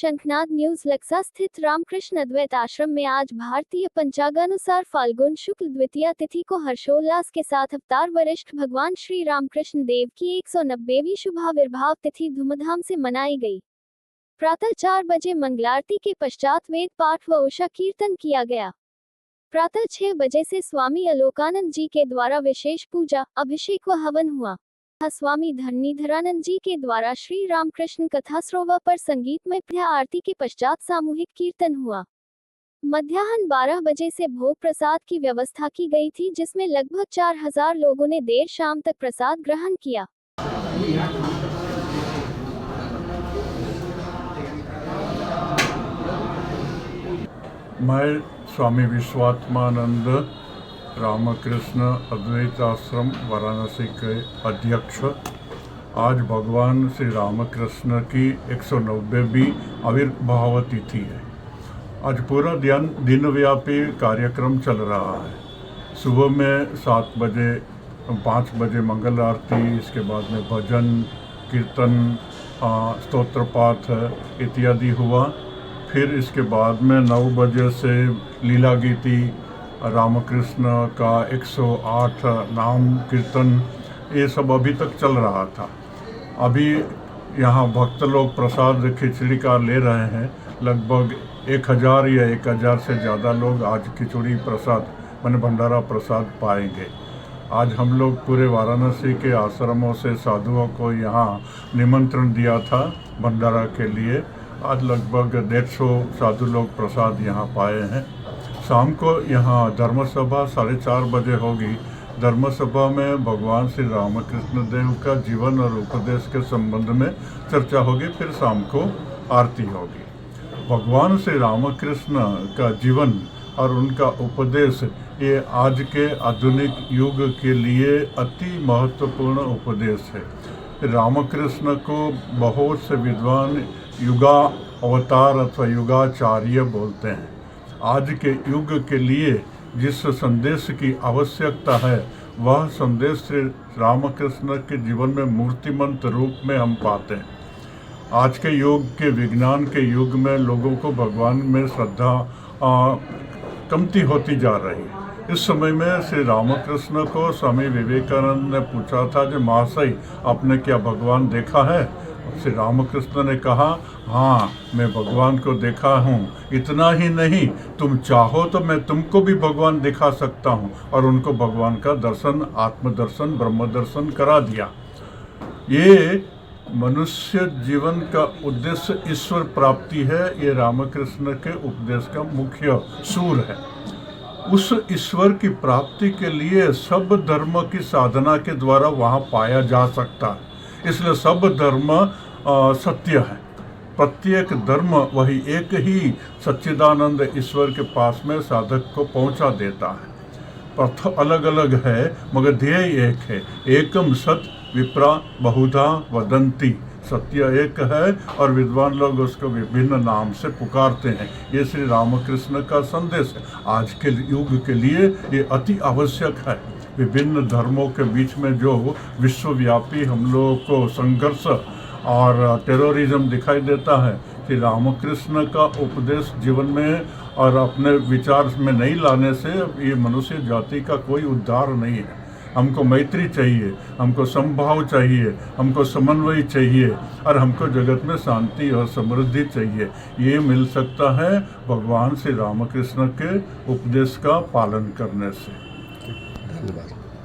शंखनाद न्यूज लक्सा स्थित रामकृष्ण अद्वैत आश्रम में आज भारतीय पंचांगानुसार फाल्गुन शुक्ल द्वितीया तिथि को हर्षोल्लास के साथ अवतार वरिष्ठ भगवान श्री रामकृष्ण देव की 190वीं शुभाविर्भाव तिथि धूमधाम से मनाई गई। प्रातः 4 बजे मंगलारती के पश्चात वेद पाठ व उषा कीर्तन किया गया। प्रातः 6 बजे से स्वामी अलोकानंद जी के द्वारा विशेष पूजा, अभिषेक व हवन हुआ। स्वामी धरणीधरानंद जी के द्वारा श्री रामकृष्ण कथा सरोवर पर संगीतमय प्रिया आरती के पश्चात सामूहिक कीर्तन हुआ। मध्याह्न 12 बजे से भोग प्रसाद की व्यवस्था की गई थी, जिसमें लगभग 4000 लोगों ने देर शाम तक प्रसाद ग्रहण किया। मैं स्वामी विश्वात्मानंद रामकृष्ण अद्वैत आश्रम वाराणसी के अध्यक्ष आज भगवान श्री रामकृष्ण की 190वीं आविर्भाव तिथि है। आज पूरा दिनव्यापी कार्यक्रम चल रहा है। सुबह में 7 बजे 5 बजे मंगल आरती, इसके बाद में भजन कीर्तन स्तोत्र पाठ इत्यादि हुआ। फिर इसके बाद में 9 बजे से लीला गीति, रामकृष्ण का 108 नाम कीर्तन, ये सब अभी तक चल रहा था। अभी यहाँ भक्त लोग प्रसाद खिचड़ी का ले रहे हैं। लगभग 1000 या 1000 से ज़्यादा लोग आज खिचड़ी प्रसाद माने भंडारा प्रसाद पाएंगे। आज हम लोग पूरे वाराणसी के आश्रमों से साधुओं को यहाँ निमंत्रण दिया था भंडारा के लिए। आज लगभग 150 साधु लोग प्रसाद यहाँ पाए हैं। शाम को यहाँ धर्म सभा 4:30 बजे होगी। धर्म सभा में भगवान श्री रामकृष्ण देव का जीवन और उपदेश के संबंध में चर्चा होगी। फिर शाम को आरती होगी। भगवान श्री रामकृष्ण का जीवन और उनका उपदेश ये आज के आधुनिक युग के लिए अति महत्वपूर्ण उपदेश है। रामकृष्ण को बहुत से विद्वान युगा अवतार अथवा युगाचार्य बोलते हैं। आज के युग के लिए जिस संदेश की आवश्यकता है वह संदेश श्री रामकृष्ण के जीवन में मूर्तिमंत रूप में हम पाते हैं। आज के युग के विज्ञान के युग में लोगों को भगवान में श्रद्धा कमती होती जा रही है। इस समय में श्री रामकृष्ण को स्वामी विवेकानंद ने पूछा था कि महाशय आपने क्या भगवान देखा है? श्री रामकृष्ण ने कहा, हाँ मैं भगवान को देखा हूँ। इतना ही नहीं, तुम चाहो तो मैं तुमको भी भगवान दिखा सकता हूँ। और उनको भगवान का दर्शन, आत्मदर्शन, ब्रह्म दर्शन करा दिया। ये मनुष्य जीवन का उद्देश्य ईश्वर प्राप्ति है। ये रामकृष्ण के उपदेश का मुख्य सूर है। उस ईश्वर की प्राप्ति के लिए सब धर्म की साधना के द्वारा वहाँ पाया जा सकता है। इसलिए सब धर्म सत्य है। प्रत्येक धर्म वही एक ही सच्चिदानंद ईश्वर के पास में साधक को पहुंचा देता है। पथ अलग अलग है मगर ध्येय एक है। एकम सत विप्रा बहुधा वदंती। सत्य एक है और विद्वान लोग उसको विभिन्न नाम से पुकारते हैं। ये श्री रामकृष्ण का संदेश है। आज के युग के लिए ये अति आवश्यक है। विभिन्न धर्मों के बीच में जो विश्वव्यापी हम लोगों को संघर्ष और टेररिज्म दिखाई देता है, कि रामकृष्ण का उपदेश जीवन में और अपने विचार में नहीं लाने से ये मनुष्य जाति का कोई उद्धार नहीं है। हमको मैत्री चाहिए, हमको समभाव चाहिए, हमको समन्वय चाहिए और हमको जगत में शांति और समृद्धि चाहिए। ये मिल सकता है भगवान श्री रामकृष्ण के उपदेश का पालन करने से। धन्यवाद।